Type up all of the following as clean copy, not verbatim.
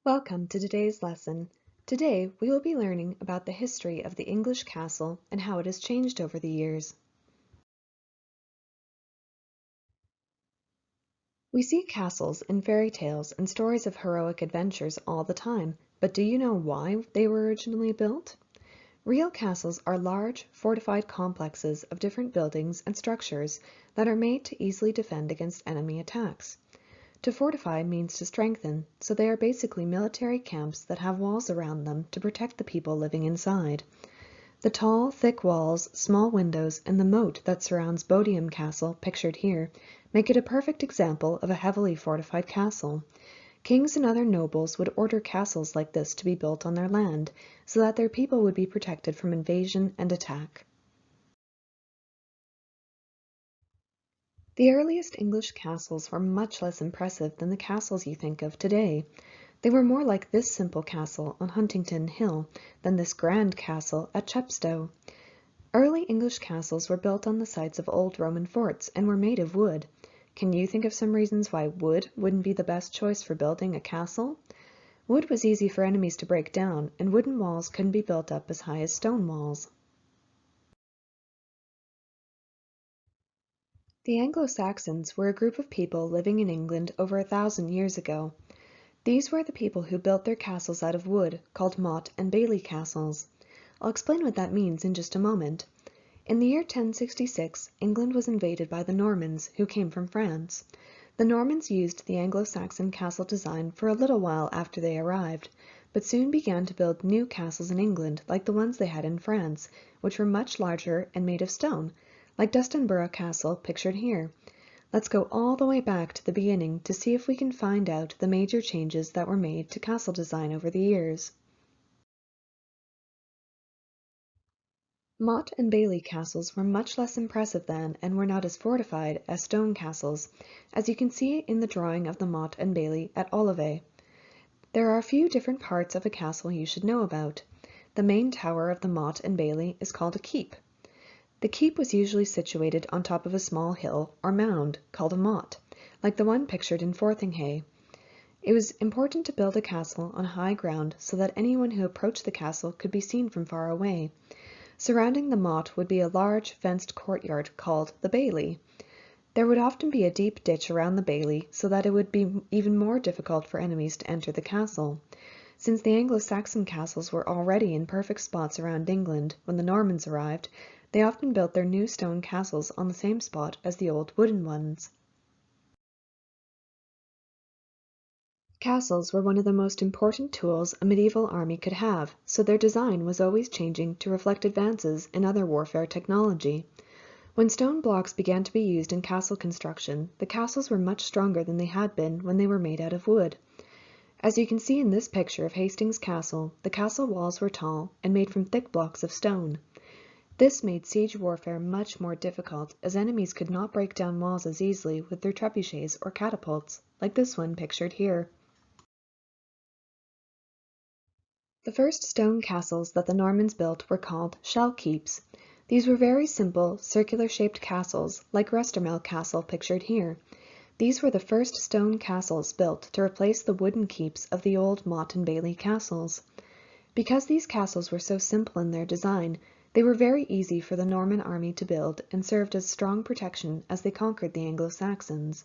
Welcome to today's lesson. Today we will be learning about the history of the English castle and how it has changed over the years. We see castles in fairy tales and stories of heroic adventures all the time, but do you know why they were originally built? Real castles are large, fortified complexes of different buildings and structures that are made to easily defend against enemy attacks. To fortify means to strengthen, so they are basically military camps that have walls around them to protect the people living inside. The tall, thick walls, small windows, and the moat that surrounds Bodiam Castle, pictured here, make it a perfect example of a heavily fortified castle. Kings and other nobles would order castles like this to be built on their land, so that their people would be protected from invasion and attack. The earliest English castles were much less impressive than the castles you think of today. They were more like this simple castle on Huntingdon Hill than this grand castle at Chepstow. Early English castles were built on the sites of old Roman forts and were made of wood. Can you think of some reasons why wood wouldn't be the best choice for building a castle? Wood was easy for enemies to break down, and wooden walls couldn't be built up as high as stone walls. The Anglo Saxons were a group of people living in England over 1,000 years ago. These were the people who built their castles out of wood, called Mott and Bailey castles. I'll explain what that means in just a moment. In the year 1066, England was invaded by the Normans, who came from France. The Normans used the Anglo-Saxon castle design for a little while after they arrived, but soon began to build new castles in England like the ones they had in France, which were much larger and made of stone, like Dunstanburgh Castle pictured here. Let's go all the way back to the beginning to see if we can find out the major changes that were made to castle design over the years. Mott and Bailey castles were much less impressive then and were not as fortified as stone castles, as you can see in the drawing of the Mott and Bailey at Olivet. There are a few different parts of a castle you should know about. The main tower of the Mott and Bailey is called a keep. The keep was usually situated on top of a small hill or mound called a motte, like the one pictured in Forthinghay. It was important to build a castle on high ground so that anyone who approached the castle could be seen from far away. Surrounding the motte would be a large fenced courtyard called the bailey. There would often be a deep ditch around the bailey so that it would be even more difficult for enemies to enter the castle. Since the Anglo-Saxon castles were already in perfect spots around England when the Normans arrived, they often built their new stone castles on the same spot as the old wooden ones. Castles were one of the most important tools a medieval army could have, so their design was always changing to reflect advances in other warfare technology. When stone blocks began to be used in castle construction, the castles were much stronger than they had been when they were made out of wood. As you can see in this picture of Hastings Castle, the castle walls were tall and made from thick blocks of stone. This made siege warfare much more difficult, as enemies could not break down walls as easily with their trebuchets or catapults, like this one pictured here. The first stone castles that the Normans built were called shell keeps. These were very simple, circular-shaped castles, like Restermel Castle pictured here. These were the first stone castles built to replace the wooden keeps of the old Mott and Bailey castles. Because these castles were so simple in their design, they were very easy for the Norman army to build and served as strong protection as they conquered the Anglo-Saxons.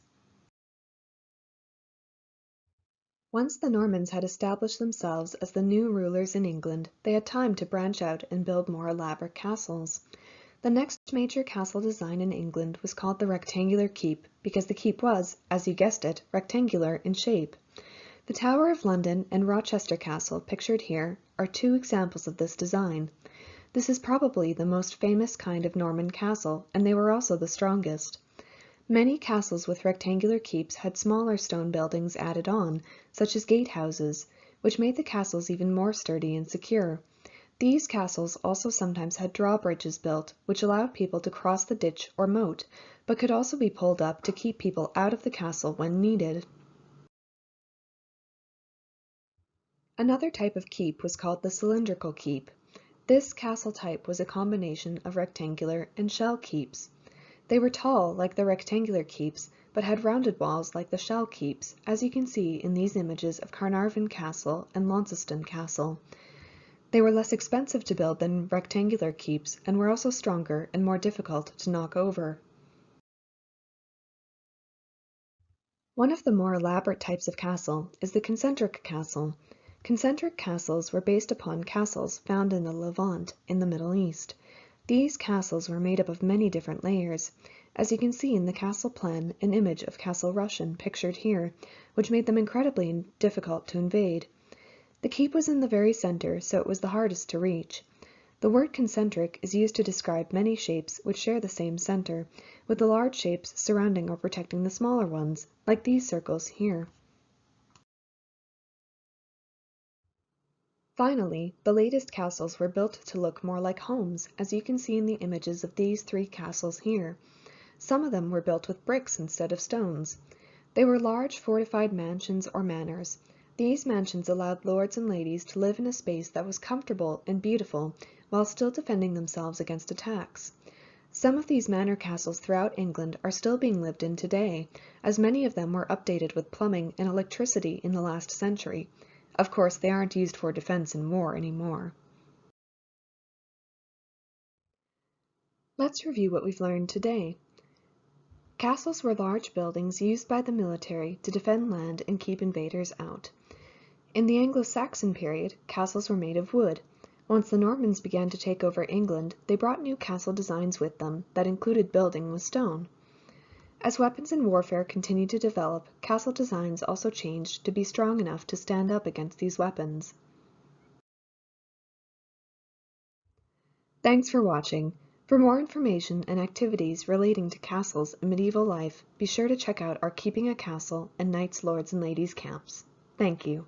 Once the Normans had established themselves as the new rulers in England, they had time to branch out and build more elaborate castles. The next major castle design in England was called the rectangular keep, because the keep was, as you guessed it, rectangular in shape. The Tower of London and Rochester Castle, pictured here, are two examples of this design. This is probably the most famous kind of Norman castle, and they were also the strongest. Many castles with rectangular keeps had smaller stone buildings added on, such as gatehouses, which made the castles even more sturdy and secure. These castles also sometimes had drawbridges built, which allowed people to cross the ditch or moat, but could also be pulled up to keep people out of the castle when needed. Another type of keep was called the cylindrical keep. This castle type was a combination of rectangular and shell keeps. They were tall like the rectangular keeps, but had rounded walls like the shell keeps, as you can see in these images of Carnarvon Castle and Launceston Castle. They were less expensive to build than rectangular keeps, and were also stronger and more difficult to knock over. One of the more elaborate types of castle is the concentric castle. Concentric castles were based upon castles found in the Levant in the Middle East. These castles were made up of many different layers. As you can see in the castle plan, an image of Castle Rushen pictured here, which made them incredibly difficult to invade. The keep was in the very center, so it was the hardest to reach. The word concentric is used to describe many shapes which share the same center, with the large shapes surrounding or protecting the smaller ones, like these circles here. Finally, the latest castles were built to look more like homes, as you can see in the images of these three castles here. Some of them were built with bricks instead of stones. They were large fortified mansions or manors. These mansions allowed lords and ladies to live in a space that was comfortable and beautiful, while still defending themselves against attacks. Some of these manor castles throughout England are still being lived in today, as many of them were updated with plumbing and electricity in the last century. Of course, they aren't used for defense in war anymore. Let's review what we've learned today. Castles were large buildings used by the military to defend land and keep invaders out. In the Anglo Saxon period, castles were made of wood. Once the Normans began to take over England, they brought new castle designs with them that included building with stone. As weapons in warfare continued to develop, castle designs also changed to be strong enough to stand up against these weapons. Thanks for watching. For more information and activities relating to castles and medieval life, be sure to check out our Keeping a Castle and Knights, Lords, and Ladies camps. Thank you.